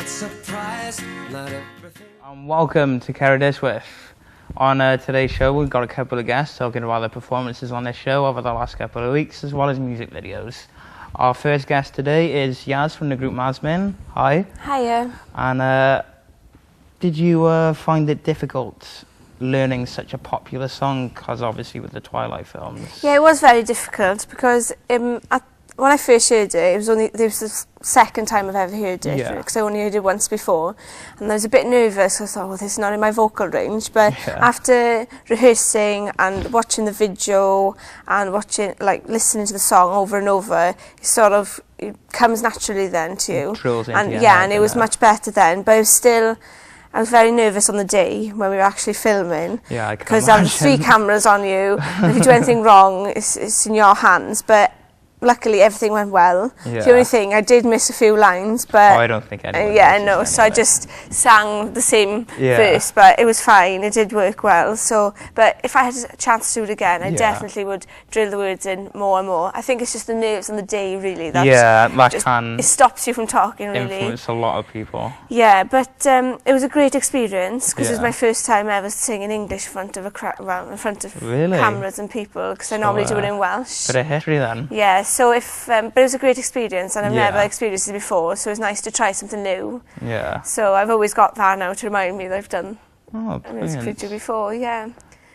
not surprised, not everything. Welcome to Ceredigious With. On today's show, we've got a couple of guests talking about their performances on this show over the last couple of weeks, as well as music videos. Our first guest today is Yaz from the group Masmin. Hi. Hiya. And did you find it difficult learning such a popular song, because obviously with the Twilight films? Yeah, it was very difficult because when I first heard it was the second time I've ever heard it, because I only heard it once before, and I was a bit nervous. I thought, well, this is not in my vocal range, but after rehearsing and watching the video and listening to the song over and over, it comes naturally then to you. And it was much better then, but I was very nervous on the day when we were actually filming, because there were 3 cameras on you, and if you do anything wrong, it's in your hands. But luckily, everything went well. The only thing, I did miss a few lines, but I don't think anyone so I just sang the same verse, but it was fine. It did work well. So, but if I had a chance to do it again, I definitely would drill the words in more and more. I think it's just the nerves on the day, really. It stops you from talking, really. Influence a lot of people. Yeah, but it was a great experience, because it was my first time ever singing English in front of in front of cameras and people, because I normally do it in Welsh. Bit of history then. Yeah. So but it was a great experience, and I've never experienced it before, so it was nice to try something new. Yeah. So I've always got that now to remind me that I've done a music brilliant. video before,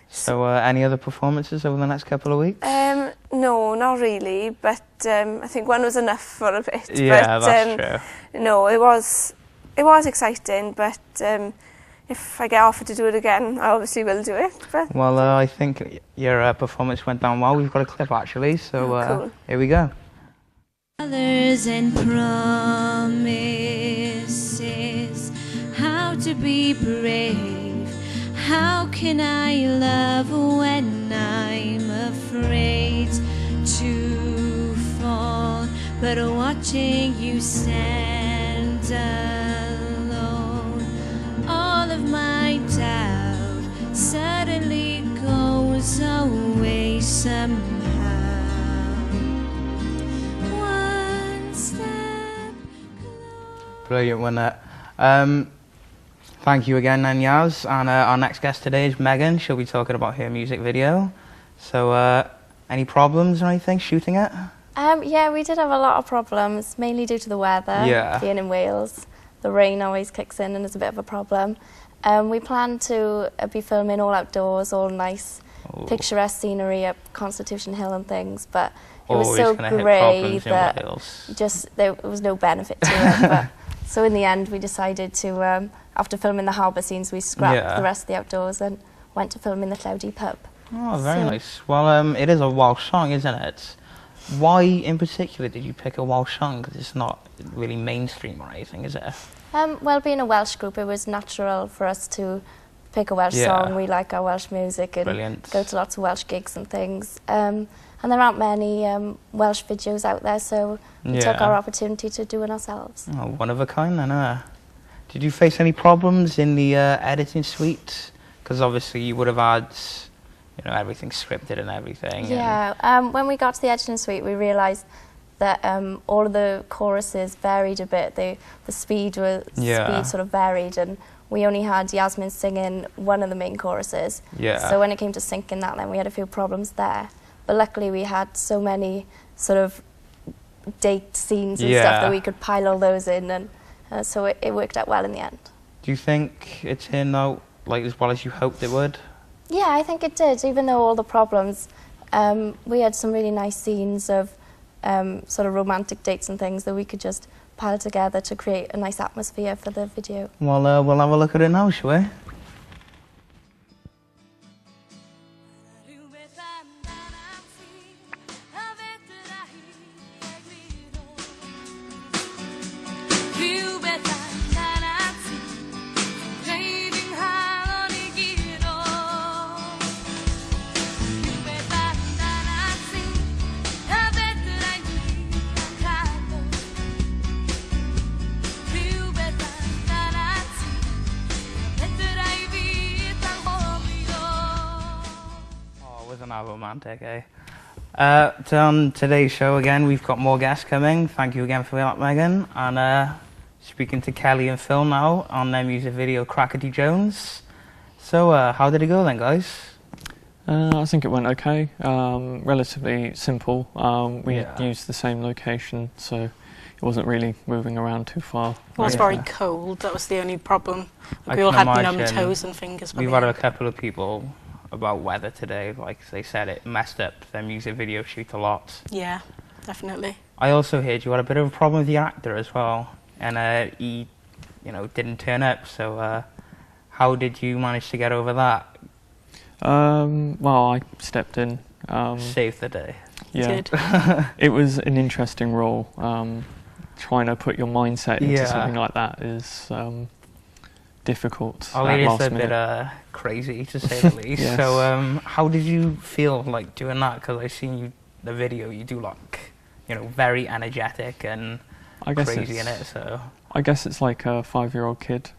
So any other performances over the next couple of weeks? No, not really, but I think one was enough for a bit. Yeah, but, that's true. No, it was exciting, but if I get offered to do it again, I obviously will do it. But well, I think your performance went down well. We've got a clip actually, so cool. Here we go. Colors and promises, how to be brave, how can I love when I'm afraid to fall, but watching you stand alone, all of my doubt suddenly goes away somehow. One step closer. Brilliant, wasn't it? Thank you again, Yaz. And our next guest today is Megan. She'll be talking about her music video. So, any problems or anything shooting it? Yeah, we did have a lot of problems, mainly due to the weather, being in Wales. The rain always kicks in and is a bit of a problem. We plan to be filming all outdoors, all nice, picturesque scenery up Constitution Hill and things, but it was so grey that there was no benefit to it. But, so in the end, we decided to, after filming the harbour scenes, we scrapped the rest of the outdoors and went to film in the Cloudy pub. Oh, very nice. Well, it is a Welsh song, isn't it? Why, in particular, did you pick a Welsh song? Because it's not really mainstream or anything, is it? Well, being a Welsh group, it was natural for us to pick a Welsh song. We like our Welsh music and go to lots of Welsh gigs and things. And there aren't many Welsh videos out there, so we took our opportunity to do it ourselves. Oh, one of a kind then, Did you face any problems in the editing suite? Because obviously you would have had, everything scripted and everything. Yeah, when we got to the editing suite, we realised that all of the choruses varied a bit. The speed sort of varied, and we only had Yasmin singing one of the main choruses. So when it came to syncing that, then we had a few problems there. But luckily we had so many sort of date scenes and stuff that we could pile all those in, and so it worked out well in the end. Do you think it turned out as well as you hoped it would? Yeah, I think it did. Even though all the problems, we had some really nice scenes of sort of romantic dates and things that we could just pile together to create a nice atmosphere for the video. Well, we'll have a look at it now, shall we? Not romantic, eh? On today's show again, we've got more guests coming. Thank you again for that, Megan. And speaking to Kelly and Phil now on their music video Crackety Jones. So how did it go then, guys? I think it went okay. Relatively simple. We used the same location, so it wasn't really moving around too far. It was very cold. That was the only problem. We all had numb toes and fingers. We've had a couple of people about weather today. Like they said, it messed up their music video shoot a lot. Yeah, definitely. I also heard you had a bit of a problem with the actor as well, and he, didn't turn up. So how did you manage to get over that? Well, I stepped in. Saved the day. Yeah. It was an interesting role. Trying to put your mindset into something like that is difficult. It's a bit crazy, to say the least. Yes. So how did you feel like doing that? Because I've seen the video, you do very energetic and crazy in it. So I guess it's like a 5-year-old kid.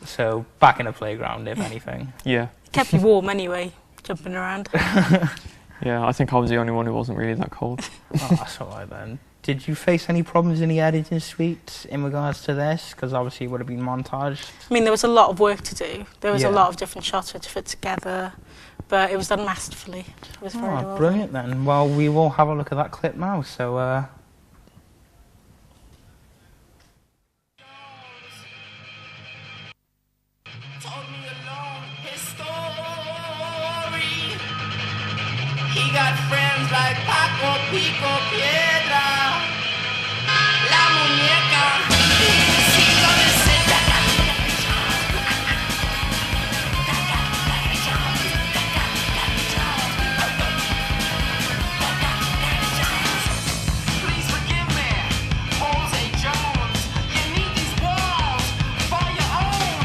So back in the playground, if anything. Yeah. It kept you warm anyway, jumping around. Yeah, I think I was the only one who wasn't really that cold. Oh, that's all right then. Did you face any problems in the editing suite in regards to this? Because obviously it would have been montaged. I mean, there was a lot of work to do. There was a lot of different shots to fit together, but it was done masterfully. It was very well brilliant done. then. Well, we will have a look at that clip now. So. He got friends like Paco, Pico, Piedra, La Muñeca. He's gonna sit Please forgive me, Jose Jones. You need these walls for your own.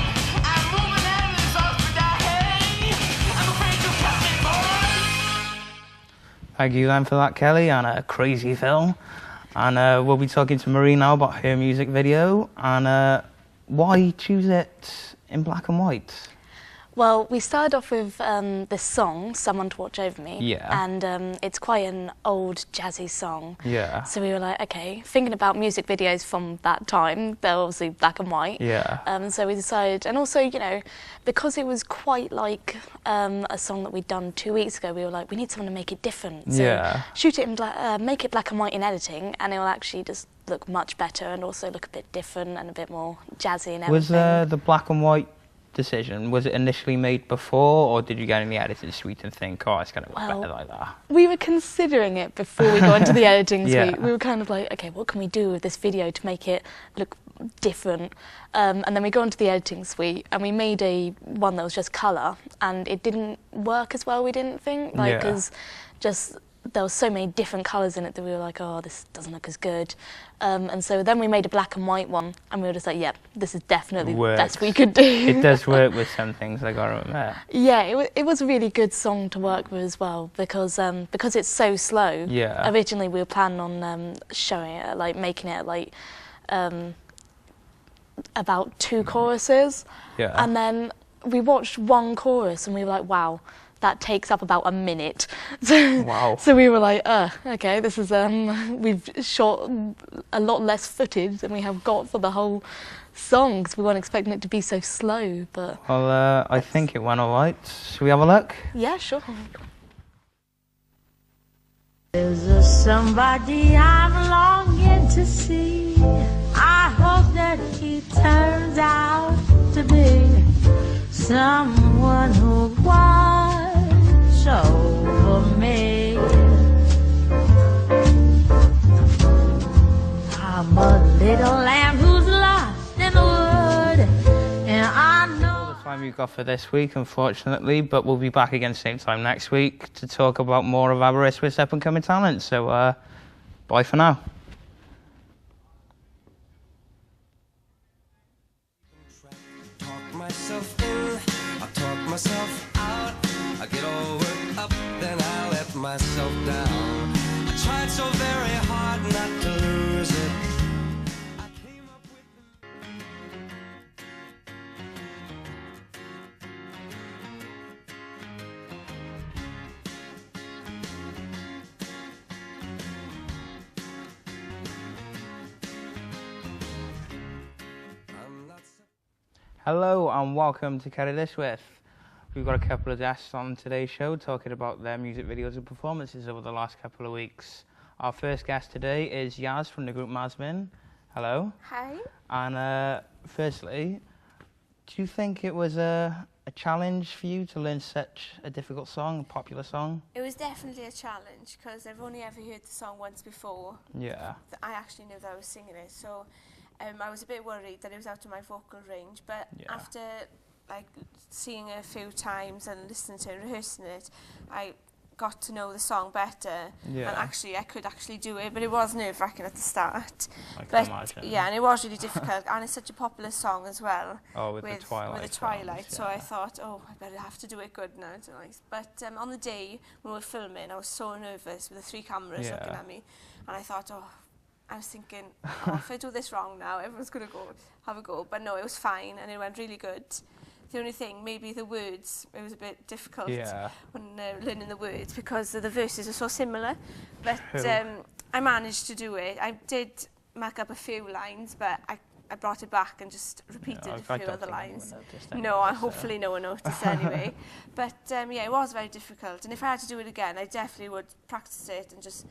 I'm moving enemies off to die. Hey, I'm afraid to catch it, boy. Thank you then for that, Kelly, and a crazy film. And we'll be talking to Marie now about her music video and why choose it in black and white. Well, we started off with this song, Someone to Watch Over Me. Yeah. And it's quite an old jazzy song. Yeah. So we were like, okay, thinking about music videos from that time, they're obviously black and white. Yeah. So we decided, and also, because it was quite like a song that we'd done 2 weeks ago, we were like, we need someone to make it different. So shoot it in make it black and white in editing, and it will actually just look much better and also look a bit different and a bit more jazzy and everything. Was the black and white decision, was it initially made before, or did you get in the editing suite and think, oh, it's going to look better like that? We were considering it before we got into the editing suite. We were kind of like, okay, what can we do with this video to make it look different? And then we got into the editing suite and we made one that was just colour, and it didn't work as well, we didn't think, because there were so many different colours in it that we were like, oh, this doesn't look as good. And so then we made a black and white one, and we were just like, yep, this is definitely the best we could do. It does work with some things, I gotta admit. Yeah, it was a really good song to work with as well, because it's so slow. Yeah. Originally we were planning on showing it, like making it like about 2 choruses. Yeah. And then we watched one chorus and we were like, wow, that takes up about a minute. Wow. So we were like, okay, this is, we've shot a lot less footage than we have got for the whole song, because we weren't expecting it to be so slow, but... Well, I think it went all right. Should we have a look? Yeah, sure. There's somebody I'm longing to see. I hope that he turns out to be someone who watch over me. I'm a little lamb who's lost in the wood, and I know all the time we've got for this week, unfortunately, but we'll be back again same time next week to talk about more of Aberystwyth's up-and-coming talent. So, bye for now. Talk myself in, I talk myself out. I get all worked up, then I let myself down. I tried so very hard not to lose it. I came up with Hello and welcome to Carry This With. We've got a couple of guests on today's show talking about their music videos and performances over the last couple of weeks. Our first guest today is Yaz from the group Masmin. Hello. Hi. And firstly, do you think it was a challenge for you to learn such a difficult song, a popular song? It was definitely a challenge because I've only ever heard the song once before. Yeah. I actually knew that I was singing it, so I was a bit worried that it was out of my vocal range, but after like seeing it a few times and listening to it and rehearsing it, I got to know the song better, and actually I could actually do it, but it was nerve-wracking at the start. I can imagine. Yeah, and it was really difficult, and it's such a popular song as well. Oh, with the Twilight. So I thought, oh, I better have to do it good now. But on the day when we were filming, I was so nervous with the 3 cameras looking at me, and I thought, I was thinking, if I do this wrong now, everyone's going to have a go. But no, it was fine, and it went really good. The only thing, maybe the words, it was a bit difficult when learning the words because the verses are so similar. But I managed to do it. I did mark up a few lines, but I brought it back and just repeated a few other lines. Hopefully no one noticed anyway. But it was very difficult. And if I had to do it again, I definitely would practice it and just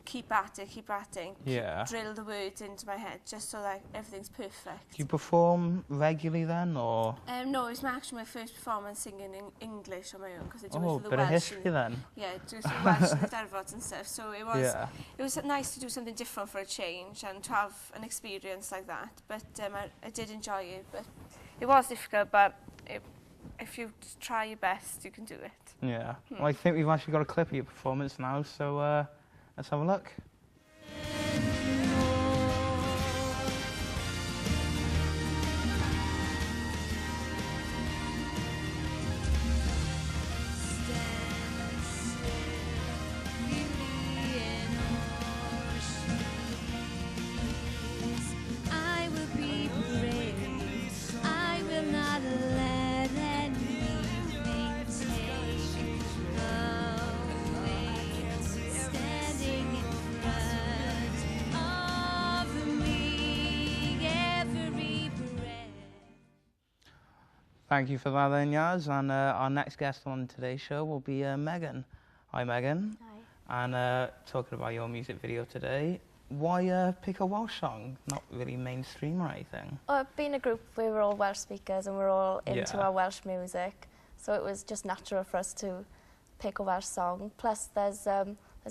keep at it, drill the words into my head just so that everything's perfect. Do you perform regularly then, or? No, it was actually my first performance singing in English on my own because I do it for the Welsh. Oh, bit of history then. Yeah, do some Welsh and the Eisteddfods and stuff. So it was nice to do something different for a change and to have an experience like that. But I did enjoy it. But it was difficult, but if you try your best, you can do it. Yeah. Well, I think we've actually got a clip of your performance now, so let's have a look. Thank you for that then, Yaz. And our next guest on today's show will be Megan. Hi, Megan. Hi. And talking about your music video today, why pick a Welsh song? Not really mainstream or anything. Well, being a group, we were all Welsh speakers and we're all into our Welsh music. So it was just natural for us to pick a Welsh song. Plus, there's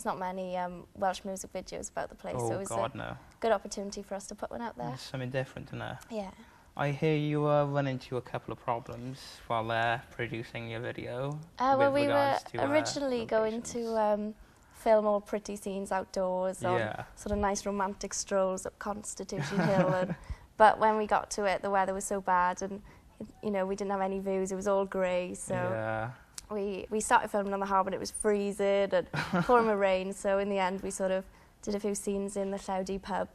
not many Welsh music videos about the place. Oh, so it was a good opportunity for us to put one out there. It's something different, isn't it? Yeah. I hear you run into a couple of problems while producing your video. Well, we were originally going to film all pretty scenes outdoors on sort of nice romantic strolls up Constitution Hill. But when we got to it, the weather was so bad and, we didn't have any views. It was all grey. So we started filming on the harbour and it was freezing and pouring with rain. So in the end, we sort of did a few scenes in the Llawdy pub.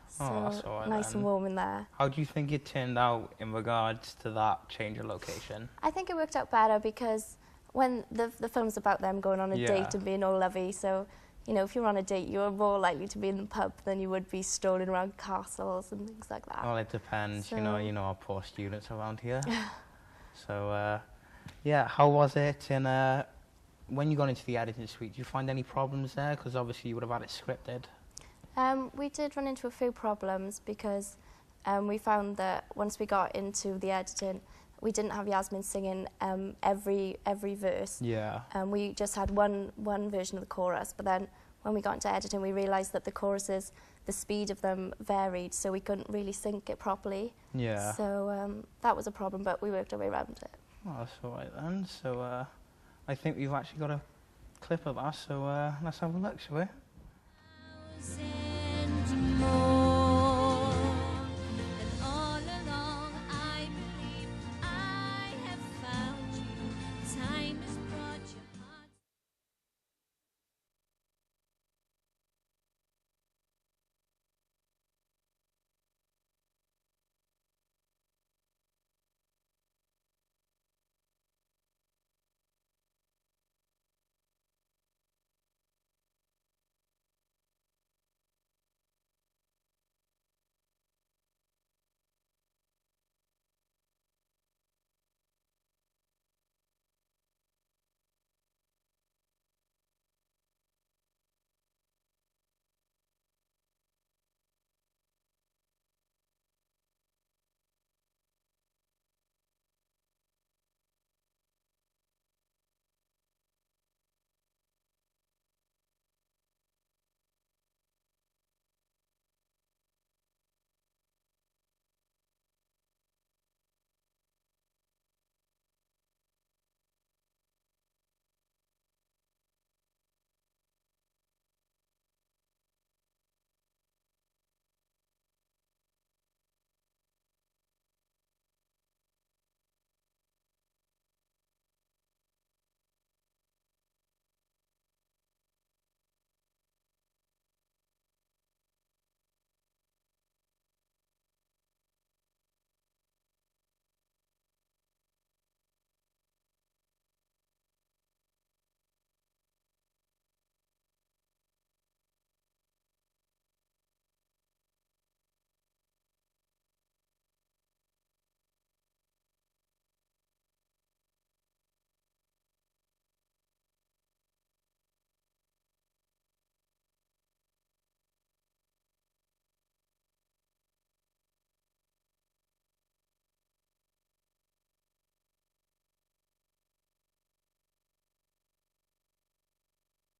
So that's all right, nice and warm in there. How do you think it turned out in regards to that change of location? I think it worked out better because when the film's about them going on a date and being all lovey, so if you're on a date, you're more likely to be in the pub than you would be strolling around castles and things like that. Well, it depends. So, our poor students around here. So, how was it? And when you got into the editing suite, did you find any problems there? Because obviously you would have had it scripted. We did run into a few problems because we found that once we got into the editing, we didn't have Yasmin singing every verse. Yeah. We just had one version of the chorus, but then when we got into editing, we realised that the choruses, the speed of them varied, so we couldn't really sync it properly. Yeah. So that was a problem, but we worked our way around it. Well, that's all right then. So I think we've actually got a clip of that, so let's have a look, shall we?